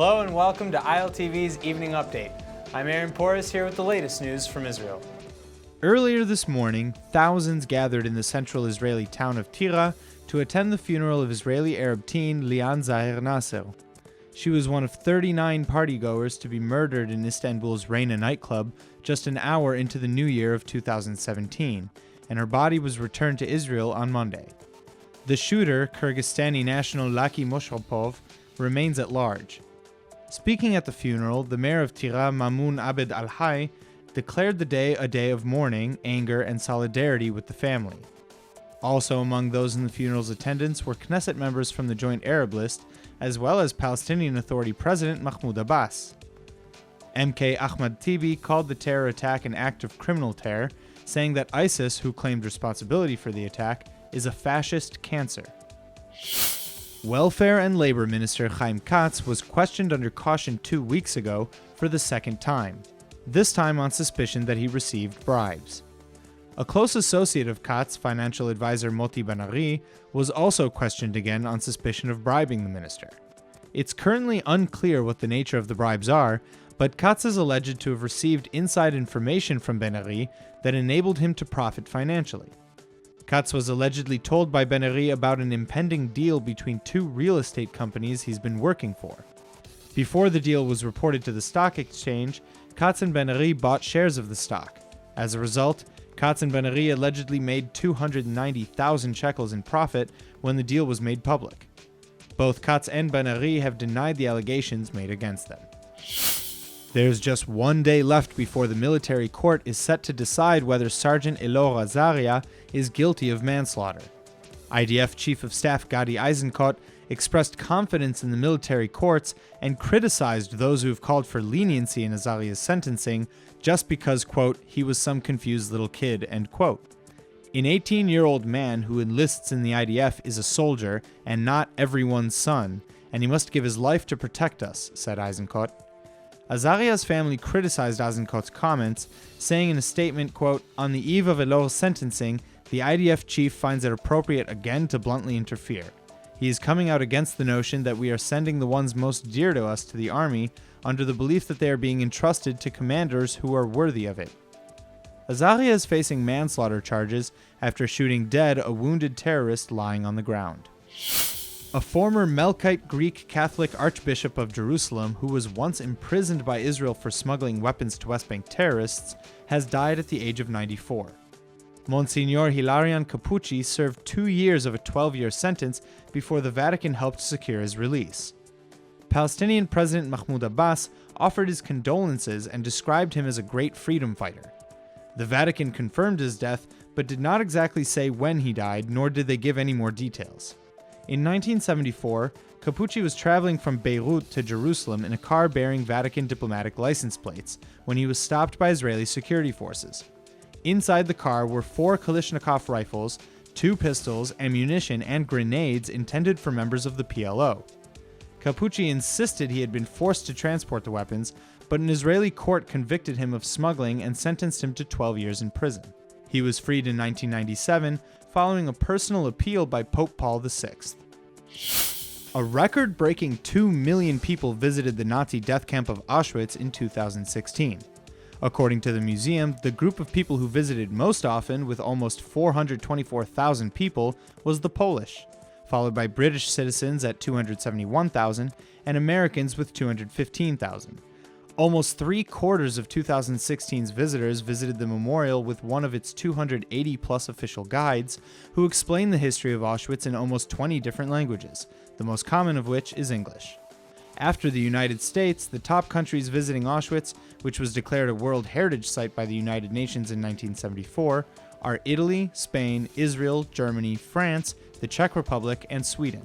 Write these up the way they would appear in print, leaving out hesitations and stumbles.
Hello and welcome to ILTV's Evening Update. I'm Aaron Porras here with the latest news from Israel. Earlier this morning, thousands gathered in the central Israeli town of Tira to attend the funeral of Israeli Arab teen Lian Zahir Nasser. She was one of 39 partygoers to be murdered in Istanbul's Reina nightclub just an hour into the new year of 2017, and her body was returned to Israel on Monday. The shooter, Kyrgyzstani national Laki Moshrapov, remains at large. Speaking at the funeral, the mayor of Tira, Mamoun Abed Al-Hay, declared the day a day of mourning, anger, and solidarity with the family. Also among those in the funeral's attendance were Knesset members from the Joint Arab List, as well as Palestinian Authority President Mahmoud Abbas. MK Ahmad Tibi called the terror attack an act of criminal terror, saying that ISIS, who claimed responsibility for the attack, is a fascist cancer. Welfare and Labor Minister Haim Katz was questioned under caution 2 weeks ago for the second time, this time on suspicion that he received bribes. A close associate of Katz, financial advisor Moti Ben-Ari, was also questioned again on suspicion of bribing the minister. It's currently unclear what the nature of the bribes are, but Katz is alleged to have received inside information from Ben-Ari that enabled him to profit financially. Katz was allegedly told by Ben-Ari about an impending deal between two real estate companies he's been working for. Before the deal was reported to the stock exchange, Katz and Ben-Ari bought shares of the stock. As a result, Katz and Ben-Ari allegedly made 290,000 shekels in profit when the deal was made public. Both Katz and Ben-Ari have denied the allegations made against them. There's just 1 day left before the military court is set to decide whether Sergeant Elor Azaria is guilty of manslaughter. IDF Chief of Staff Gadi Eisenkot expressed confidence in the military courts and criticized those who have called for leniency in Azaria's sentencing just because, quote, he was some confused little kid, end quote. An 18-year-old man who enlists in the IDF is a soldier and not everyone's son, and he must give his life to protect us, said Eisenkot. Azaria's family criticized Eisenkot's comments, saying in a statement, quote, on the eve of Elor's sentencing, the IDF chief finds it appropriate again to bluntly interfere. He is coming out against the notion that we are sending the ones most dear to us to the army under the belief that they are being entrusted to commanders who are worthy of it. Azaria is facing manslaughter charges after shooting dead a wounded terrorist lying on the ground. A former Melkite Greek Catholic Archbishop of Jerusalem, who was once imprisoned by Israel for smuggling weapons to West Bank terrorists, has died at the age of 94. Monsignor Hilarion Capucci served 2 years of a 12-year sentence before the Vatican helped secure his release. Palestinian President Mahmoud Abbas offered his condolences and described him as a great freedom fighter. The Vatican confirmed his death, but did not exactly say when he died, nor did they give any more details. In 1974, Capucci was traveling from Beirut to Jerusalem in a car bearing Vatican diplomatic license plates when he was stopped by Israeli security forces. Inside the car were 4 Kalashnikov rifles, 2 pistols, ammunition, and grenades intended for members of the PLO. Capucci insisted he had been forced to transport the weapons, but an Israeli court convicted him of smuggling and sentenced him to 12 years in prison. He was freed in 1997, following a personal appeal by Pope Paul VI. A record-breaking 2 million people visited the Nazi death camp of Auschwitz in 2016. According to the museum, the group of people who visited most often, with almost 424,000 people, was the Polish, followed by British citizens at 271,000 and Americans with 215,000. Almost 3/4 of 2016's visitors visited the memorial with one of its 280-plus official guides, who explain the history of Auschwitz in almost 20 different languages, the most common of which is English. After the United States, the top countries visiting Auschwitz, which was declared a World Heritage Site by the United Nations in 1974, are Italy, Spain, Israel, Germany, France, the Czech Republic, and Sweden.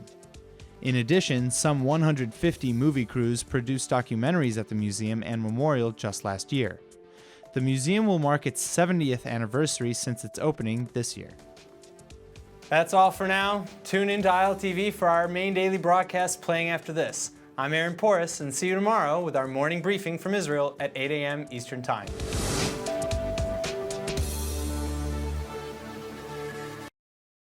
In addition, some 150 movie crews produced documentaries at the museum and memorial just last year. The museum will mark its 70th anniversary since its opening this year. That's all for now. Tune in to ILTV for our main daily broadcast playing after this. I'm Aaron Porras, and see you tomorrow with our morning briefing from Israel at 8 a.m. Eastern Time.